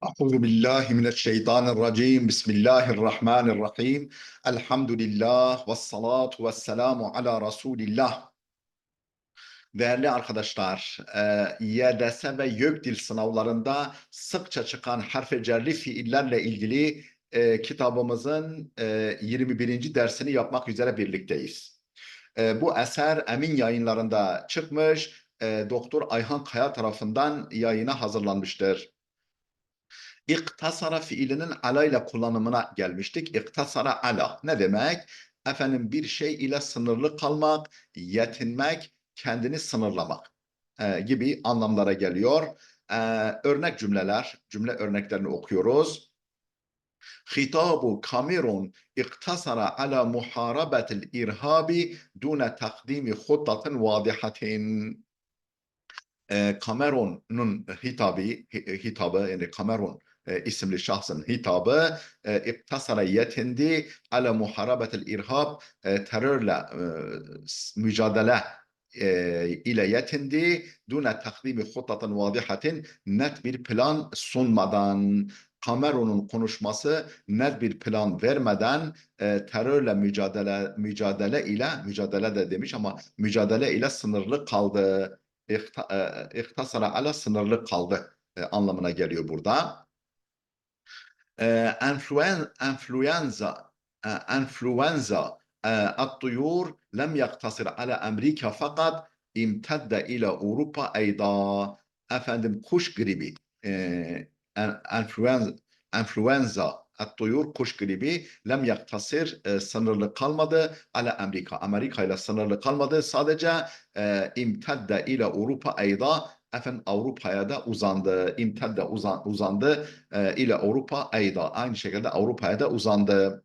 أعوذ بالله من الشيطان الرجيم بسم الله الرحمن الرحيم الحمد لله والصلاة والسلام على رسول الله. Değerli arkadaşlar, YDS ve YÖKDİL sınavlarında sıkça çıkan harf cerli fiillerle ilgili kitabımızın 21. dersini yapmak üzere birlikteyiz. Bu eser Emin Yayınları'nda çıkmış, Doktor Ayhan Kaya tarafından yayına hazırlanmıştır. İktasara fiilinin ala ile kullanımına gelmiştik. İktasara ala ne demek? Efendim bir şey ile sınırlı kalmak, yetinmek, kendini sınırlamak gibi anlamlara geliyor. Örnek cümleler, cümle örneklerini okuyoruz. Hitabu Kamerun iktasara ala muharabetil irhabi dune takdimi huttatin vadihatin. Kamerun'un hitabı yani Kamerun isimli şahsın hitabı iktasara yetindi ala muharabetil irhab terörle mücadele ile yetindi dune takdimi huttatin vadihatin net bir plan sunmadan Kamerun'un konuşması net bir plan vermeden terörle mücadele de demiş ama mücadele ile sınırlı kaldı. İhtasara ala sınırlı kaldı anlamına geliyor burada. Enfluenza الطيور لم يقتصر على أمريكا fakat imtedde ile Avrupa eyda. Efendim kuş gribi enfluenza الطيور kuş gribi lem yaktasir sınırlı kalmadı ala Amerika ile sınırlı kalmadı sadece imtedde ile Avrupa eyda efendim Avrupa'ya da uzandı. İmtedde uzandı ile Avrupa eyda. Aynı şekilde Avrupa'ya da uzandı.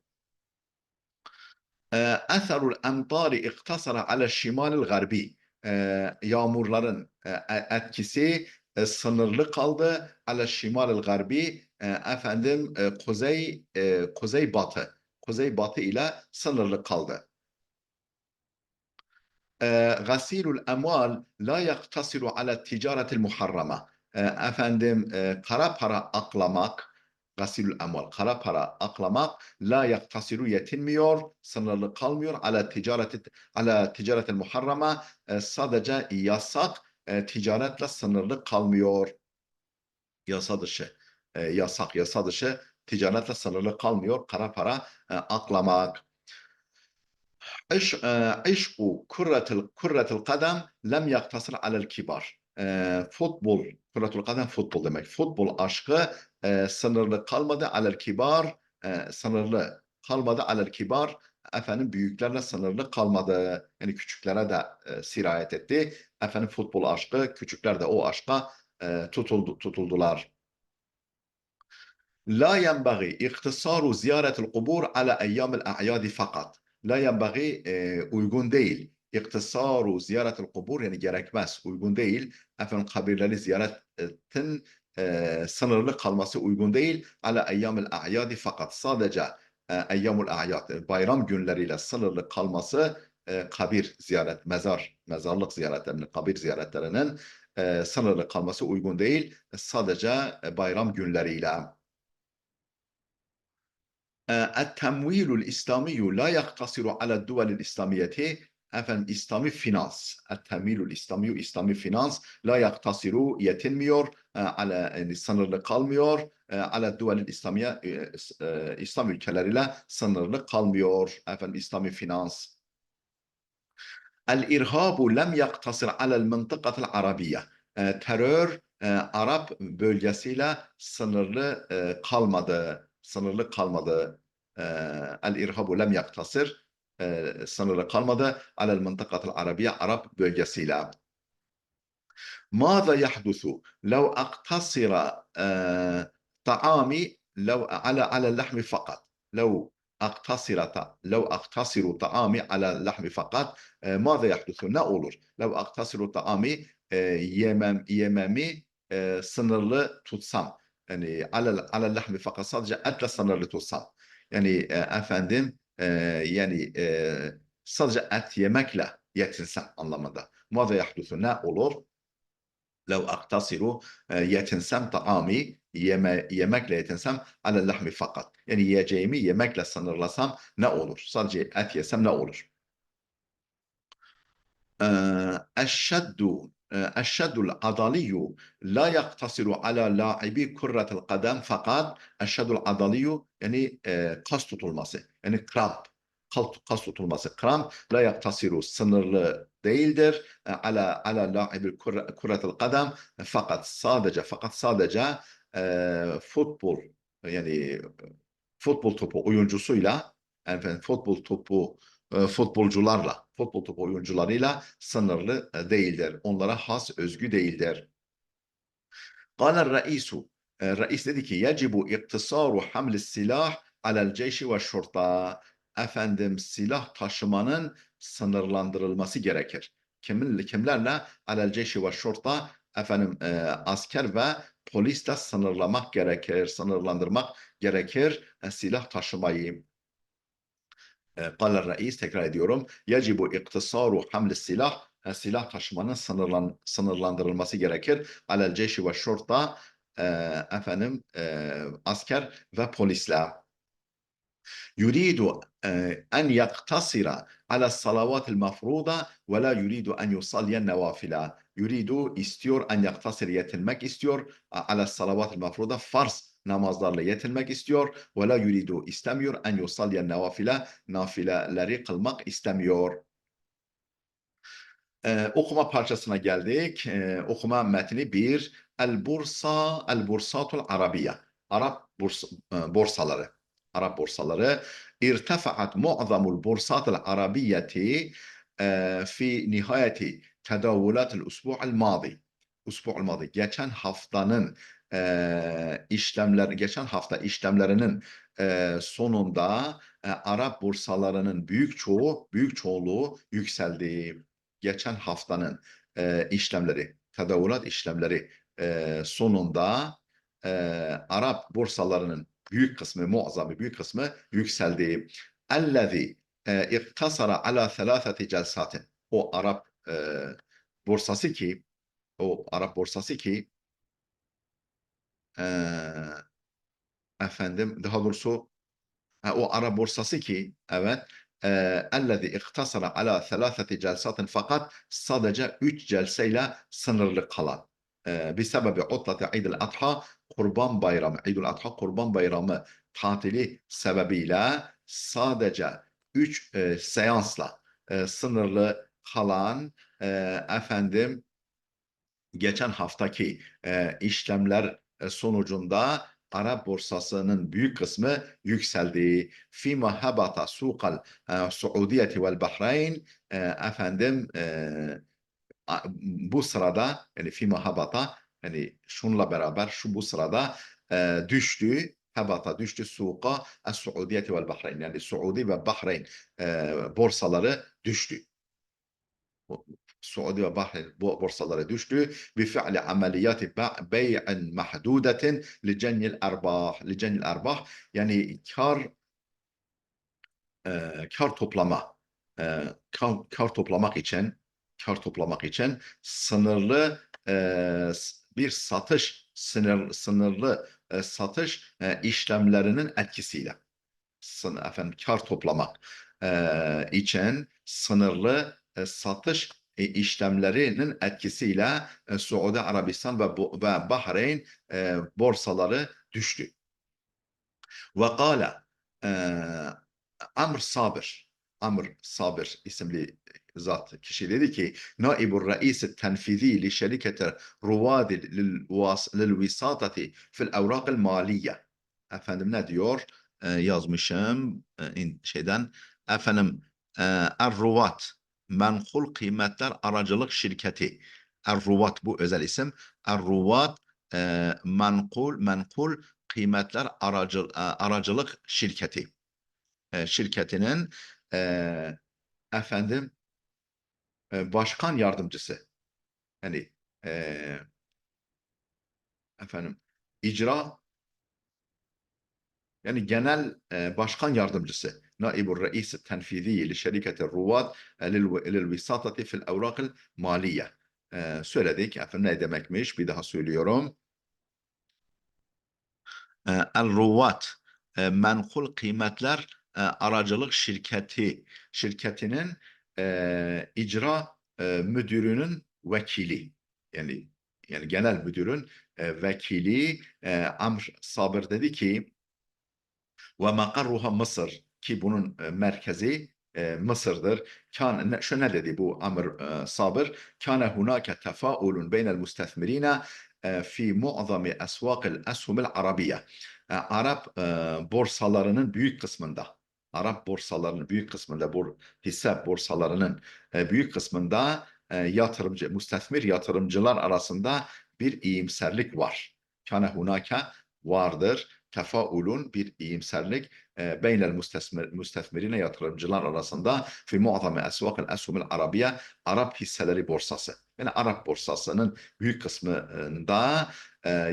Etherul emtari iktasara ala şimalil garbi. Yağmurların etkisi sınırlı kaldı. Ala şimalil garbi efendim kuzey batı ile sınırlı kaldı. Gasilul emval la yaktasiru ala ticaretil muharrama. Efendim kara para aklamak, gasilul emval, kara para aklamak la yaktasiru yetinmiyor, sınırlı kalmıyor ala ticaretil muharrama sadece yasak ticaretle sınırlı kalmıyor. Yasa dışı yasa dışı ticaretle sınırlı kalmıyor kara para aklamak. İşku kurretul kadem lem yaktasır alel kibar. Futbol, kurretul kadem futbol demek. Futbol aşkı sınırlı kalmadı alel kibar, sınırlı kalmadı alel kibar. Efendim büyüklerle sınırlı kalmadı. Yani küçüklere de sirayet etti. Efendim futbol aşkı, küçükler de o aşka tutuldular. La yenbaghi iktisaru ziyaretil kubur ala eyyamil a'yadi fakat. La yenbaghi uygun değil. İktisaru ziyaretil kubur yani gerekmez, uygun değil. Efendim kabirleri ziyaretin sınırlı kalması uygun değil. Ala eyyamil a'yadi fakat. Sadece eyyamul a'yad bayram günleriyle sınırlı kalması kabir ziyaret, mezarlık ziyaretlerinin, kabir ziyaretlerinin sınırlı kalması uygun değil. Sadece bayram günleriyle. التمويل الإسلامي لا يقتصر على الدول الإسلامية. Efendim İslami finans, temilül İslami, İslami finans la yaktasiru yetinmiyor, yani sınırlı kalmıyor, ala duvelil İslamiye, İslam ülkeleriyle sınırlı kalmıyor. Efendim İslami finans. El irhabu lem yaktasir alel mıntıkatil arabiye. Terör Arap bölgesiyle sınırlı kalmadı. Sınırlı kalmadı. El irhabu lem yaktasir sınırlı kalmadı. Alel mıntıkatil arabiye Arap bölgesiyle. ماذا يحدث لو أقتصر طعامي لو على اللحم فقط لو أقتصر طعامي على اللحم فقط ماذا يحدث ne olur لو أقتصر طعامي yememi sınırlı tutsam yani على اللحم fakat sadece etle sınırlı tutsam yani efendim yani sadece et yemekle yetinsem anlamında ماذا يحدث ne olur لو أقتصر yetinsem طعامي yemekle yetinsem alel lahmi fakat. Yani yiyeceğimi yemekle sınırlasam ne olur? Sadece et yesem ne olur? الشد الشد العضلي لا يقتصر على لاعبي كرة القدم fakat الشد العضلي yani kas tutulması yani kramp kas tutulması kramp la yaktasiru sınırlı değildir ala laibil kuretel kadem fakat sadece futbol yani futbol topu oyuncusuyla efendim futbol topu oyuncularıyla sınırlı değildir. Onlara has, özgü değildir. قال الرئيس reis dedi ki يجب اقتصار حمل السلاح على الجيش والشرطة. Efendim silah taşımanın sınırlandırılması gerekir. Kimlerle? Alel ceşi ve şorta efendim asker ve polisle sınırlamak gerekir, sınırlandırmak gerekir silah taşımayı. قال الرئيس tekrar ediyorum. يجب اقتصار حمل السلاح silah taşımanın sınırlandırılması gerekir. Alel ceşi ve şorta efendim asker ve polisler. يريد أن يقتصر على الصلوات المفروضة ولا يريد أن يصلي النوافل. يريد istiyor en yaktasir yetinmek istiyor ala salavat mafruda farz namazlarla yetinmek istiyor ve la yuridu istemiyor en yusalliyen nafile nafileleri kılmak istemiyor. Okuma parçasına geldik. Okuma metni 1. El bursatul arabiye. Arap borsaları. Arap borsaları. İrtefaat mu'zamul bursatul arabiyeti fi nihayeti tedavulatul usbu'al madi. Usbu'al madi. Geçen haftanın geçen hafta işlemlerinin sonunda Arap borsalarının büyük çoğunluğu yükseldi. Geçen haftanın tedavülat işlemleri sonunda Arap borsalarının büyük kısmı yükseldi. Ellezî iktasara ala selâseti celsatin. O Arap borsası ki efendim daha doğrusu o Arap borsası ki evet ellezî iktasara ala selâseti celsatin fakat sadece 3 celseyle sınırlı kalan. Bisebebi utlati İdil Adha Kurban Bayramı, İdil Adha Kurban Bayramı tatili sebebiyle sadece 3 seansla sınırlı kalan efendim geçen haftaki işlemler sonucunda Arap borsasının büyük kısmı yükseldi. Fima habata suqal Suudiyeti vel Bahreyn efendim bu sırada yani fima habata yani şunla beraber bu sırada düştü. Habata düştü suqa Suudiyeti vel Bahreyn yani Suudi ve Bahreyn borsaları düştü. Suudi ve Bahreyn borsaları düştü. Bifi'li ameliyati bey'in mahdudetin licenil erbah yani kar toplama kar toplamak için sınırlı bir sınırlı satış işlemlerinin etkisiyle kar toplamak için sınırlı satış işlemlerinin etkisiyle Suudi Arabistan ve Bahreyn borsaları düştü. Ve kâle Amr Sabir isimli kişi dedi ki Naibur Reis tenfizi li şirketi Ruvadi lil visatati fil evrakil maliye. Efendim ne diyor? Yazmışım şeyden efendim Er-Ruvat Menkul Kıymetler Aracılık Şirketi. Er-Ruvat bu özel isim. Er-Ruvat menkul kıymetler aracılık şirketi. Şirketinin efendim başkan yardımcısı yani efendim icra yani genel başkan yardımcısı naibur reis tenfizi li şirketi ruvat lil visatati fil evrakil maliye söyledik. Efendim ne demekmiş? Bir daha söylüyorum. El-Ruvat, menkul kıymetler aracılık şirketinin icra müdürünün vekili, yani genel müdürün vekili Amr Sabır dedi ki ve makarruha Mısır, ki bunun merkezi Mısır'dır. Şu ne dedi bu Amr Sabır? Kâne hunâke tefâulun beynel müstethmirîne fi mu'zami esvâkil eshumil arabiye. Arap borsalarının büyük kısmında, Arap borsalarının büyük kısmında, hisse borsalarının büyük kısmında müstethmir yatırımcılar arasında bir iyimserlik var. Kâne hunâke vardır. Tefaulun bir iyimserlik beynel müstethmirine yatırımcılar arasında fi mu'zami esvakil eshumil arabiye, Arap hisseleri borsası. Yani Arap borsasının büyük kısmında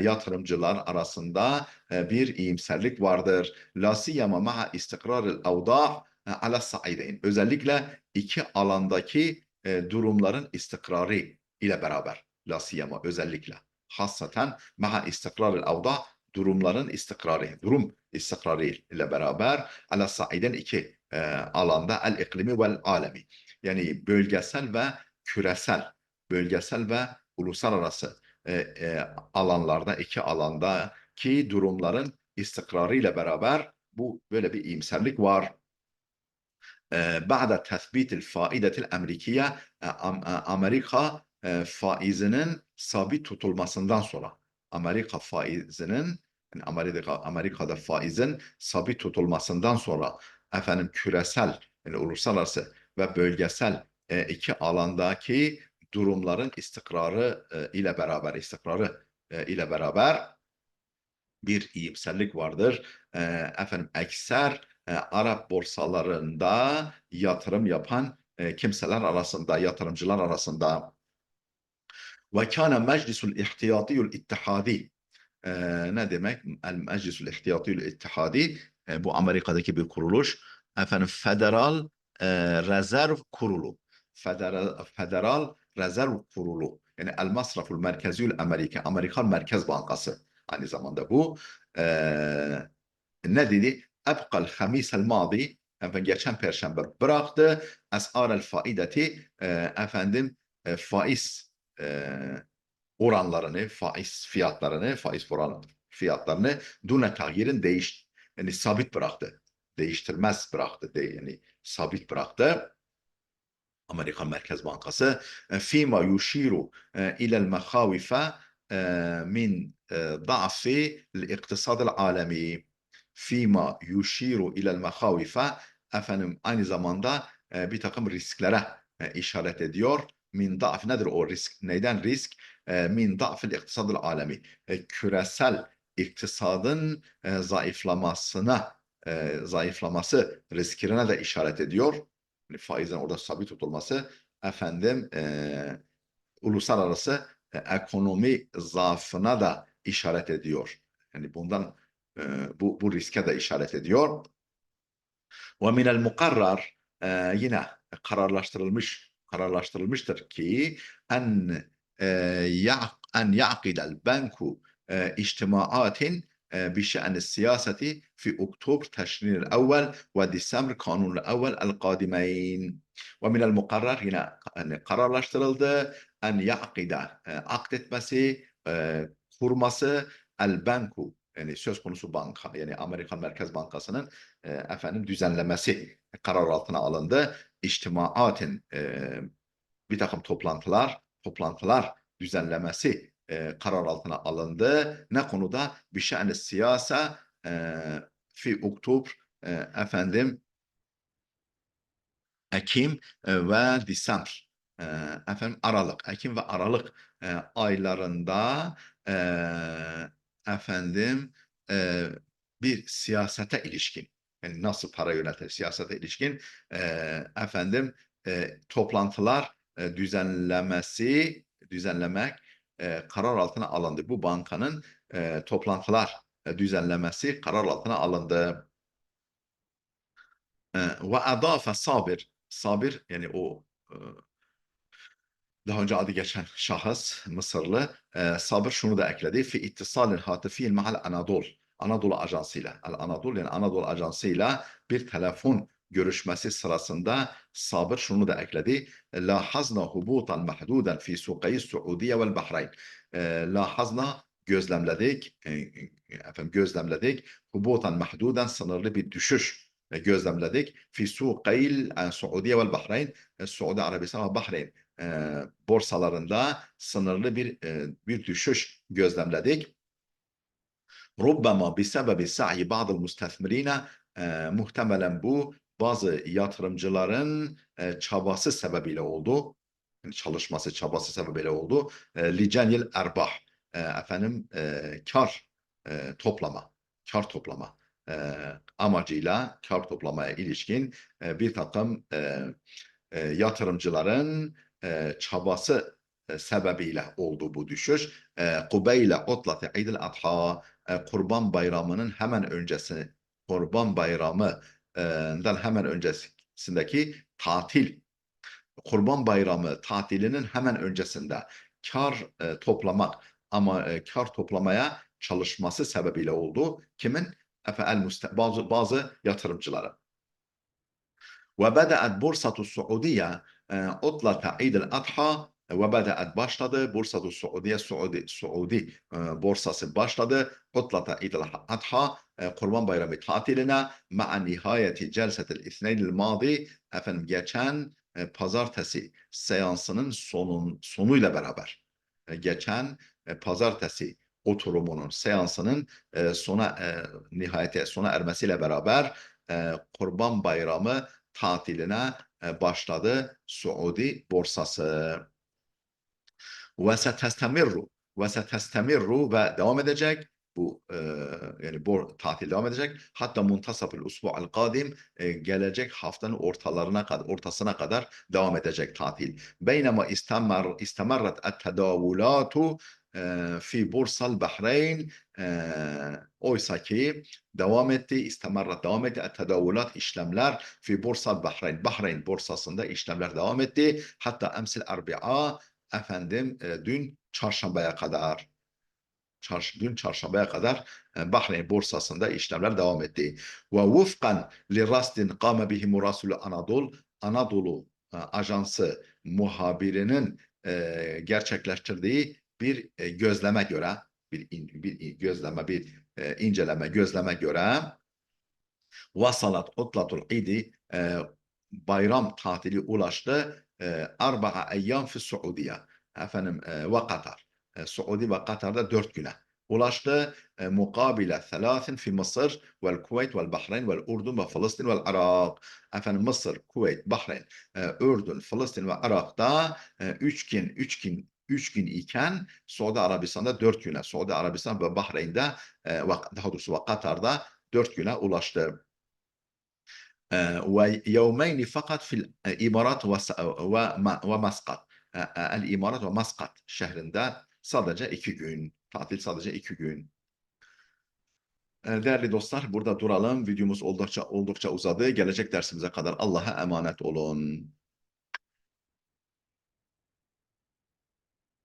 yatırımcılar arasında bir iyimserlik vardır. La siyama ma'a istikraril avda' ala saideyn. Özellikle iki alandaki durumların istikrarı ile beraber. La siyama özellikle. Hassaten ma'a istikraril avda' durumların istikrarı, durum istikrarı ile beraber ala saiden iki alanda el iklimi vel alemi. Yani bölgesel ve uluslararası alanlarda, iki alanda ki durumların istikrarı ile beraber bu böyle bir iyimserlik var. بعد تثبيت الفائدة الأمريكية, Amerika faizinin sabit tutulmasından sonra, Amerika faizinin yani Amerika'da faizin sabit tutulmasından sonra küresel, yani uluslararası ve bölgesel iki alandaki durumların istikrarı ile beraber bir iyimserlik vardır. Ekser Arap borsalarında yatırım yapan yatırımcılar arasında. Ve kâne meclisul ihtiyatiyul ittihadi. Ne demek? El meclisul ihtiyatiyul ittihadi, bu Amerika'daki bir kuruluş. Federal Rezerv Kurulu. Federal Rezerv Kurulu. Yani El Masraful Merkeziyül Amerikan Merkez Bankası. Aynı zamanda bu. Ne dedi? Ebqal Hamis el Madi, geçen Perşembe bıraktı. Es'ar el faideti, faiz oranlarını, faiz fiyatlarını dune tagyirin yani sabit bıraktı. Değiştirmez bıraktı. Yani sabit bıraktı. Amerikan Merkez Bankası fîmâ yuşîru ilel mehâvife min da'fi l-iktisadil alemi, fîmâ yuşîru ilel mehâvife, aynı zamanda bir takım risklere işaret ediyor. Min da'f nedir o risk? Neyden risk? Min da'fil iktisadil alemi. Küresel iktisadın zayıflaması riskine de işaret ediyor. Faizin orada sabit tutulması uluslararası ekonomi zaafına da işaret ediyor. Yani bundan bu riske de işaret ediyor. Ve minel mukarrar, yine kararlaştırılmıştır ki en ya'kidel banku içtimaatin بشأن السياسة في أكتوبر تشرين الأول وديسمبر قانون الأول القادمين. ومن المقرر, yine kararlaştırıldı en ya'kida, akdetmesi, kurması el banku, yani söz konusu banka, yani Amerikan Merkez Bankası'nın düzenlemesi karar altına alındı. İçtimaatin, bir takım toplantılar düzenlemesi karar altına alındı. Ne konuda? Bişe'ni siyasa fi Oktober, Ekim ve Disember, Ekim ve Aralık aylarında e, efendim e, bir siyasete ilişkin, yani nasıl para yönetir siyasete ilişkin toplantılar düzenlemek karar altına alındı. Bu bankanın toplantılar düzenlemesi karar altına alındı. Ve adafe Sabir, yani o Daha önce adı geçen şahıs Mısırlı Sabır şunu da ekledi. Fi ittisalin hatifiyyin ma'al Anadolu. Anadolu Ajansı'yla. El Anadolu yani Anadolu Ajansı'yla bir telefon görüşmesi sırasında Sabır şunu da ekledi. Lahazna hubutan mahduden fi suqayı Suudiye vel Bahreyn. Lahazna gözlemledik. Efendim gözlemledik. Hubutan mahduden sınırlı bir düşüş gözlemledik. Fi suqayl Suudiye vel Bahreyn. Suudi Arabistan ve Bahreyn borsalarında sınırlı bir düşüş gözlemledik. Rubbama bisebebi sa'i bazı müstethmirine muhtemelen bu bazı yatırımcıların çabası sebebiyle oldu. Yani çalışması, çabası sebebiyle oldu. Licenil erbah efendim toplama, kar toplama amacıyla kar toplamaya ilişkin bir takım yatırımcıların çabası sebebiyle oldu bu düşüş. Kubeyle otlati İdil Adha Kurban Bayramı'nın hemen öncesi, Kurban Bayramı'ndan hemen öncesindeki tatil, Kurban Bayramı tatilinin hemen öncesinde kar toplamak ama kar toplamaya çalışması sebebiyle oldu. Kimin? Bazı yatırımcıların. وبدأت بورصة السعودية عطلة عيد الأضحى وبدأت başladı. Bursa'da Suudiye Suudi borsası başladı. Utlata İdil Adha Kurban Bayramı tatiline ma'a nihayeti celsetil isneynil madi efendim geçen pazartesi seansının sonuyla beraber geçen pazartesi oturumunun seansının sona ermesiyle beraber Kurban Bayramı tatiline başladı Suudi borsası. Ve devam edecek. Bu yani bu tatil devam edecek. Hatta muntasafil usbu'al kadim gelecek haftanın ortasına kadar devam edecek tatil. Beynema istemerret et-tedavulatu fi bursal Bahreyn oysa ki devam etti, devam etti et-tedavulat işlemler fi bursal Bahreyn. Bahreyn borsasında işlemler devam etti. Hatta emsil erbi'a efendim dün çarşambaya kadar Bahreyn borsasında işlemler devam etti. Ve vufkan li rastin kâme bihi murasulü Anadolu ajansı muhabirinin gerçekleştirdiği bir gözleme göre inceleme göre vasalat utlatul idi bayram tatili ulaştı arba'a eyyam fi Suudiye efendim ve Katar. Suudi ve Katar'da 4 güne ulaştı. Mukabile 3 fi Mısır vel Kuveyt vel Bahreyn vel Ürdün ve Filistin vel Irak. Efendim Mısır, Kuveyt, Bahreyn, Ürdün, Filistin ve Irak'ta 3 gün iken Suudi Arabistan'da 4 güne, Suudi Arabistan ve Bahreyn'de daha doğrusu ve Katar'da 4 güne ulaştı. ويومين فقط في الإمارات ومسقط. El-İmarat ve Maskat şehrinde sadece 2 gün. Tatil sadece 2 gün. Değerli dostlar burada duralım. Videomuz oldukça uzadı. Gelecek dersimize kadar Allah'a emanet olun.